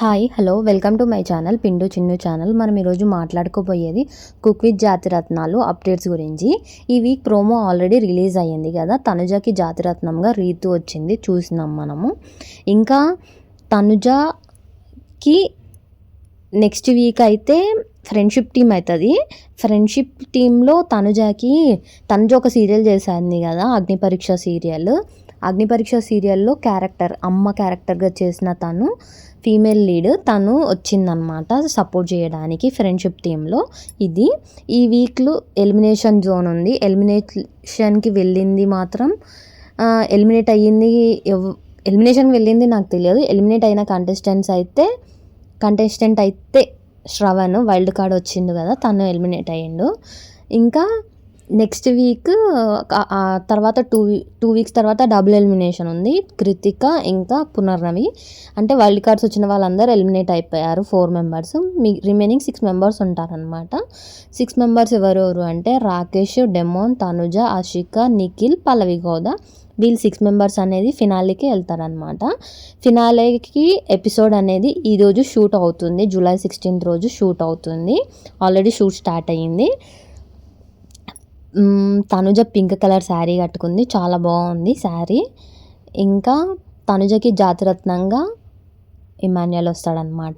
Hi hello welcome to my channel Pindu Chinnu channel. మనం ఈరోజు మాట్లాడుకోబోయేది కుక్ విత్ జాతిరత్నాలు అప్డేట్స్ గురించి. ఈ వీక్ ప్రోమో ఆల్రెడీ రిలీజ్ అయ్యింది కదా, తనుజకి జాతిరత్నంగా రీతు వచ్చింది చూసినాం మనము. ఇంకా తనుజకి నెక్స్ట్ వీక్ అయితే ఫ్రెండ్షిప్ టీమ్ అవుతుంది. ఫ్రెండ్షిప్ టీంలో తనుజ ఒక సీరియల్ చేసింది కదా, అగ్ని పరీక్ష సీరియల్లో అమ్మ క్యారెక్టర్గా చేసిన ఫీమేల్ లీడ్ తను వచ్చిందనమాట సపోర్ట్ చేయడానికి ఫ్రెండ్షిప్ టీంలో. ఈ వీక్లో ఎలిమినేషన్ జోన్ ఉంది. ఎలిమినేషన్కి వెళ్ళింది మాత్రం ఎలిమినేషన్కి వెళ్ళింది నాకు తెలియదు. ఎలిమినేట్ అయిన కంటెస్టెంట్ అయితే శ్రవణ్ వైల్డ్ కార్డ్ వచ్చిండు కదా, తను ఎలిమినేట్ అయ్యిండు. ఇంకా నెక్స్ట్ వీక్ తర్వాత టూ వీక్స్ తర్వాత డబుల్ ఎలిమినేషన్ ఉంది. కృతిక ఇంకా పునర్నవి, అంటే వైల్డ్ కార్డ్స్ వచ్చిన వాళ్ళందరూ ఎలిమినేట్ అయిపోయారు 4 మెంబర్స్. రిమైనింగ్ 6 మెంబర్స్ ఉంటారనమాట. 6 మెంబర్స్ ఎవరెవరు అంటే రాకేష్, డెమోన్, తనుజ, ఆషిక, నిఖిల్, పల్లవి గౌడ. వీళ్ళు 6 మెంబర్స్ అనేది ఫినాలేకి వెళ్తారనమాట. ఫినాలేకి ఎపిసోడ్ అనేది ఈరోజు షూట్ అవుతుంది, జూలై 16 రోజు షూట్ అవుతుంది. ఆల్రెడీ షూట్ స్టార్ట్ అయ్యింది. తనుజ పింక్ కలర్ శారీ కట్టుకుంది, చాలా బాగుంది శారీ. ఇంకా తనుజకి జాతిరత్నంగా ఇమాన్యుయల్ వస్తాడనమాట.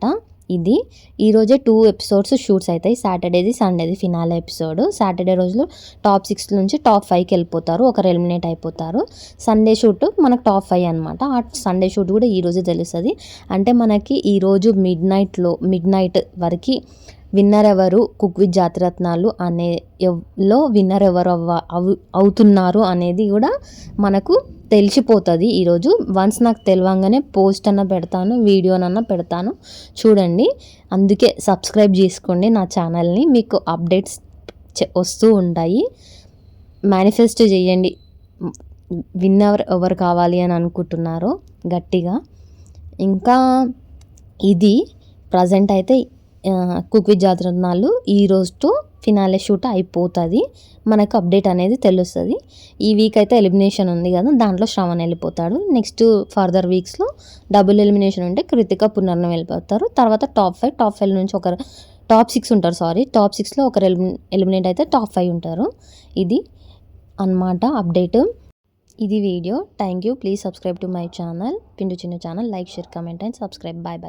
ఈరోజే 2 ఎపిసోడ్స్ షూట్స్ అవుతాయి, సాటర్డేది సండేది ఫినాలే ఎపిసోడ్. సాటర్డే రోజులు టాప్ 6 నుంచి టాప్ 5కి వెళ్ళిపోతారు, ఒకరు ఎలిమినేట్ అయిపోతారు. సండే షూట్ మనకు టాప్ 5 అనమాట. ఆ సండే షూట్ కూడా ఈరోజు తెలుస్తుంది. అంటే మనకి ఈరోజు మిడ్ నైట్ వరకు విన్నర్ ఎవరు, కుక్ విత్ జాతిరత్నాలు లో విన్నర్ ఎవరు అవుతున్నారు అనేది కూడా మనకు తెలిసిపోతుంది ఈరోజు. వన్స్ నాకు తెలియంగానే పోస్ట్ అన్న పెడతాను, వీడియోనన్నా పెడతాను, చూడండి. అందుకే సబ్స్క్రైబ్ చేసుకోండి నా ఛానల్ని, మీకు అప్డేట్స్ వస్తూ ఉంటాయి. మేనిఫెస్ట్ చేయండి విన్నర్ ఎవరు కావాలి అని అనుకుంటున్నారో గట్టిగా. ఇంకా ప్రజెంట్ అయితే కుక్ విత్ జాతిరత్నాలు ఈ రోజుతో ఫినాలే షూట్ అయిపోతుంది, మనకు అప్డేట్ అనేది తెలుస్తుంది. ఈ వీక్ అయితే ఎలిమినేషన్ ఉంది కదా, దాంట్లో శ్రవణ్ వెళ్ళిపోతాడు. నెక్స్ట్ ఫర్దర్ వీక్స్లో డబుల్ ఎలిమినేషన్ ఉంటే కృతిక, పునర్నవి వెళ్ళిపోతారు. తర్వాత టాప్ 5 నుంచి టాప్ 6 ఉంటారు. టాప్ 6లో ఒకరు ఎలిమినేట్ అయితే టాప్ 5 ఉంటారు. ఇది అన్నమాట అప్డేట్. ఇది video. Thank you. Please subscribe to my channel Pindu Chinnu channel. Like, share, comment and subscribe. Bye.